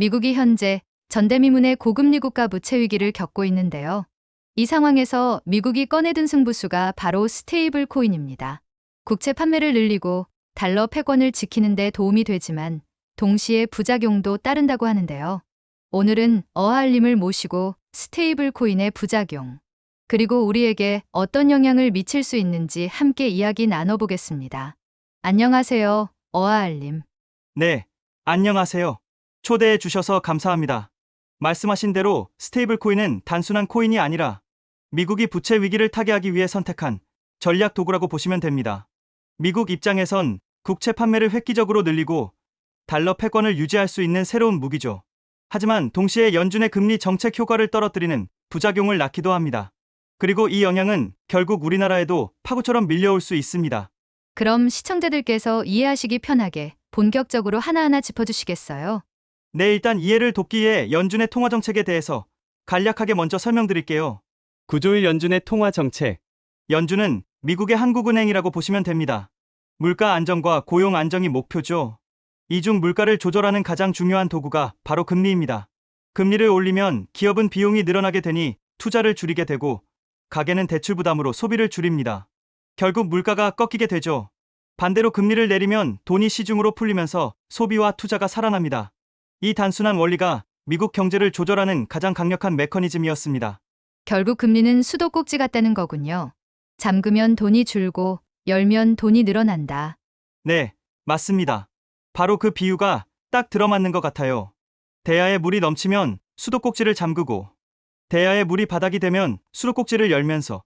미국이 현재 전대미문의 고금리 국가 부채 위기를 겪고 있는데요. 이 상황에서 미국이 꺼내든 승부수가 바로 스테이블 코인입니다. 국채 판매를 늘리고 달러 패권을 지키는 데 도움이 되지만 동시에 부작용도 따른다고 하는데요. 오늘은 어하알림을 모시고 스테이블 코인의 부작용, 그리고 우리에게 어떤 영향을 미칠 수 있는지 함께 이야기 나눠보겠습니다. 안녕하세요, 어하알림. 네, 안녕하세요. 초대해 주셔서 감사합니다. 말씀하신 대로 스테이블 코인은 단순한 코인이 아니라 미국이 부채 위기를 타개하기 위해 선택한 전략 도구라고 보시면 됩니다. 미국 입장에선 국채 판매를 획기적으로 늘리고 달러 패권을 유지할 수 있는 새로운 무기죠. 하지만 동시에 연준의 금리 정책 효과를 떨어뜨리는 부작용을 낳기도 합니다. 그리고 이 영향은 결국 우리나라에도 파고처럼 밀려올 수 있습니다. 그럼 시청자들께서 이해하시기 편하게 본격적으로 하나하나 짚어주시겠어요? 네, 일단 이해를 돕기 위해 연준의 통화 정책에 대해서 간략하게 먼저 설명드릴게요. 9조일 연준의 통화 정책. 연준은 미국의 한국은행이라고 보시면 됩니다. 물가 안정과 고용 안정이 목표죠. 이 중 물가를 조절하는 가장 중요한 도구가 바로 금리입니다. 금리를 올리면 기업은 비용이 늘어나게 되니 투자를 줄이게 되고 가게는 대출 부담으로 소비를 줄입니다. 결국 물가가 꺾이게 되죠. 반대로 금리를 내리면 돈이 시중으로 풀리면서 소비와 투자가 살아납니다. 이 단순한 원리가 미국 경제를 조절하는 가장 강력한 메커니즘이었습니다. 결국 금리는 수도꼭지 같다는 거군요. 잠그면 돈이 줄고 열면 돈이 늘어난다. 네, 맞습니다. 바로 그 비유가 딱 들어맞는 것 같아요. 대야에 물이 넘치면 수도꼭지를 잠그고 대야에 물이 바닥이 되면 수도꼭지를 열면서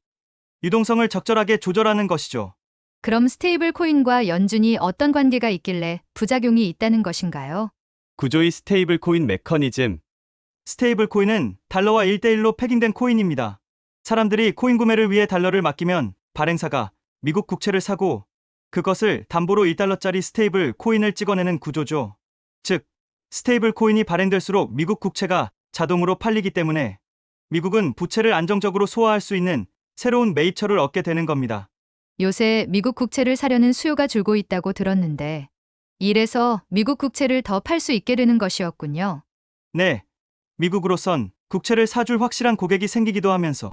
유동성을 적절하게 조절하는 것이죠. 그럼 스테이블 코인과 연준이 어떤 관계가 있길래 부작용이 있다는 것인가요? 9조의 스테이블 코인 메커니즘. 스테이블 코인은 달러와 1대1로 패깅된 코인입니다. 사람들이 코인 구매를 위해 달러를 맡기면 발행사가 미국 국채를 사고 그것을 담보로 1달러짜리 스테이블 코인을 찍어내는 구조죠. 즉, 스테이블 코인이 발행될수록 미국 국채가 자동으로 팔리기 때문에 미국은 부채를 안정적으로 소화할 수 있는 새로운 매입처를 얻게 되는 겁니다. 요새 미국 국채를 사려는 수요가 줄고 있다고 들었는데 이래서 미국 국채를 더 팔 수 있게 되는 것이었군요. 네, 미국으로선 국채를 사줄 확실한 고객이 생기기도 하면서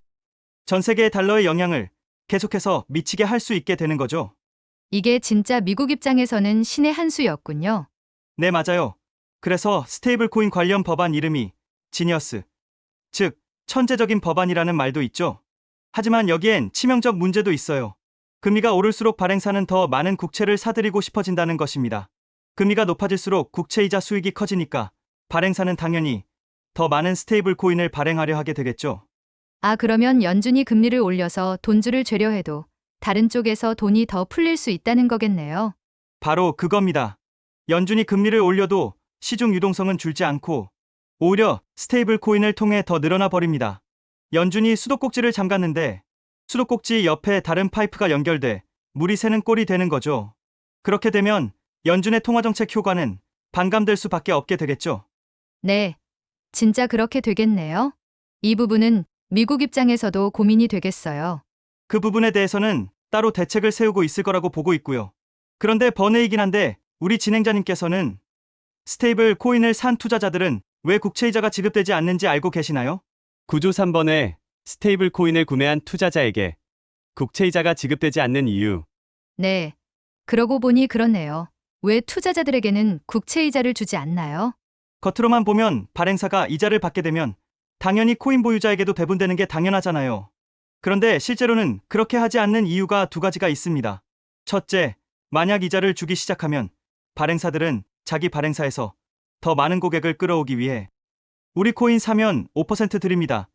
전 세계의 달러의 영향을 계속해서 미치게 할 수 있게 되는 거죠. 이게 진짜 미국 입장에서는 신의 한 수였군요. 네, 맞아요. 그래서 스테이블 코인 관련 법안 이름이 지니어스, 즉 천재적인 법안이라는 말도 있죠. 하지만 여기엔 치명적 문제도 있어요. 금리가 오를수록 발행사는 더 많은 국채를 사들이고 싶어진다는 것입니다. 금리가 높아질수록 국채이자 수익이 커지니까 발행사는 당연히 더 많은 스테이블 코인을 발행하려 하게 되겠죠. 아, 그러면 연준이 금리를 올려서 돈줄을 죄려 해도 다른 쪽에서 돈이 더 풀릴 수 있다는 거겠네요. 바로 그겁니다. 연준이 금리를 올려도 시중 유동성은 줄지 않고 오히려 스테이블 코인을 통해 더 늘어나 버립니다. 연준이 수도꼭지를 잠갔는데 수도꼭지 옆에 다른 파이프가 연결돼 물이 새는 꼴이 되는 거죠. 그렇게 되면 연준의 통화정책 효과는 반감될 수밖에 없게 되겠죠. 네, 진짜 그렇게 되겠네요. 이 부분은 미국 입장에서도 고민이 되겠어요. 그 부분에 대해서는 따로 대책을 세우고 있을 거라고 보고 있고요. 그런데 번외이긴 한데 우리 진행자님께서는 스테이블 코인을 산 투자자들은 왜 국채이자가 지급되지 않는지 알고 계시나요? 9조 3번에 스테이블 코인을 구매한 투자자에게 국채이자가 지급되지 않는 이유. 네, 그러고 보니 그렇네요. 왜 투자자들에게는 국채이자를 주지 않나요? 겉으로만 보면 발행사가 이자를 받게 되면 당연히 코인 보유자에게도 배분되는 게 당연하잖아요. 그런데 실제로는 그렇게 하지 않는 이유가 두 가지가 있습니다. 첫째, 만약 이자를 주기 시작하면 발행사들은 자기 발행사에서 더 많은 고객을 끌어오기 위해 우리 코인 사면 5% 드립니다.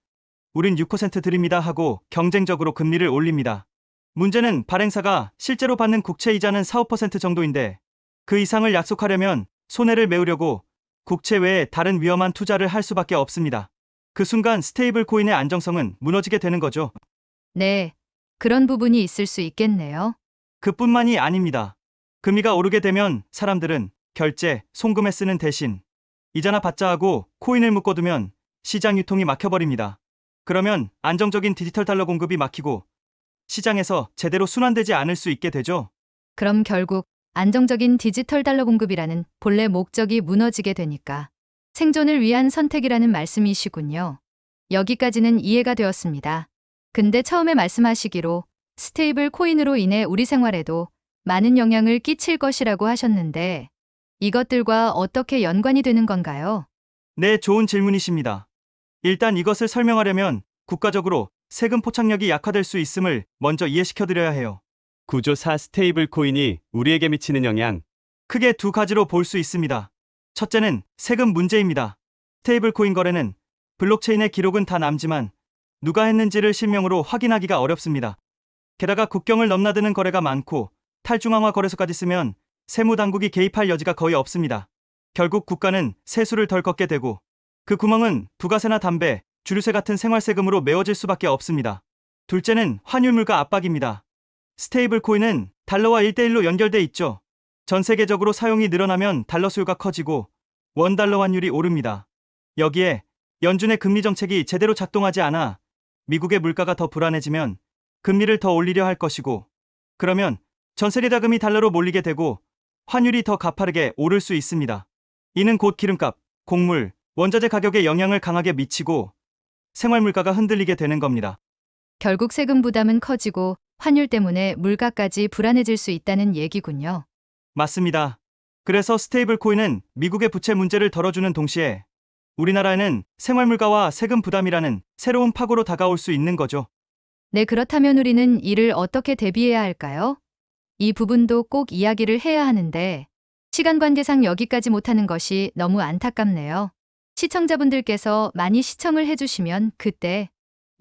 우린 6% 드립니다 하고 경쟁적으로 금리를 올립니다. 문제는 발행사가 실제로 받는 국채 이자는 4, 5% 정도인데 그 이상을 약속하려면 손해를 메우려고 국채 외에 다른 위험한 투자를 할 수밖에 없습니다. 그 순간 스테이블 코인의 안정성은 무너지게 되는 거죠. 네, 그런 부분이 있을 수 있겠네요. 그뿐만이 아닙니다. 금리가 오르게 되면 사람들은 결제, 송금에 쓰는 대신 이자나 받자 하고 코인을 묶어두면 시장 유통이 막혀버립니다. 그러면 안정적인 디지털 달러 공급이 막히고 시장에서 제대로 순환되지 않을 수 있게 되죠. 그럼 결국 안정적인 디지털 달러 공급이라는 본래 목적이 무너지게 되니까 생존을 위한 선택이라는 말씀이시군요. 여기까지는 이해가 되었습니다. 근데 처음에 말씀하시기로 스테이블 코인으로 인해 우리 생활에도 많은 영향을 끼칠 것이라고 하셨는데 이것들과 어떻게 연관이 되는 건가요? 네, 좋은 질문이십니다. 일단 이것을 설명하려면 국가적으로 세금 포착력이 약화될 수 있음을 먼저 이해시켜드려야 해요. 구조사 스테이블 코인이 우리에게 미치는 영향. 크게 두 가지로 볼 수 있습니다. 첫째는 세금 문제입니다. 스테이블 코인 거래는 블록체인의 기록은 다 남지만 누가 했는지를 실명으로 확인하기가 어렵습니다. 게다가 국경을 넘나드는 거래가 많고 탈중앙화 거래소까지 쓰면 세무당국이 개입할 여지가 거의 없습니다. 결국 국가는 세수를 덜 걷게 되고 그 구멍은 부가세나 담배, 주류세 같은 생활세금으로 메워질 수밖에 없습니다. 둘째는 환율물가 압박입니다. 스테이블 코인은 달러와 1대1로 연결돼 있죠. 전 세계적으로 사용이 늘어나면 달러 수요가 커지고 원달러 환율이 오릅니다. 여기에 연준의 금리 정책이 제대로 작동하지 않아 미국의 물가가 더 불안해지면 금리를 더 올리려 할 것이고 그러면 전 세계 자금이 달러로 몰리게 되고 환율이 더 가파르게 오를 수 있습니다. 이는 곧 기름값, 곡물, 원자재 가격에 영향을 강하게 미치고 생활 물가가 흔들리게 되는 겁니다. 결국 세금 부담은 커지고 환율 때문에 물가까지 불안해질 수 있다는 얘기군요. 맞습니다. 그래서 스테이블 코인은 미국의 부채 문제를 덜어주는 동시에 우리나라에는 생활 물가와 세금 부담이라는 새로운 파고로 다가올 수 있는 거죠. 네, 그렇다면 우리는 이를 어떻게 대비해야 할까요? 이 부분도 꼭 이야기를 해야 하는데 시간 관계상 여기까지 못하는 것이 너무 안타깝네요. 시청자분들께서 많이 시청을 해주시면 그때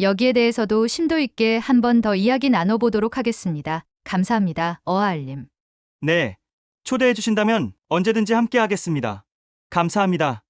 여기에 대해서도 심도 있게 한 번 더 이야기 나눠보도록 하겠습니다. 감사합니다. 어아알림. 네, 초대해 주신다면 언제든지 함께 하겠습니다. 감사합니다.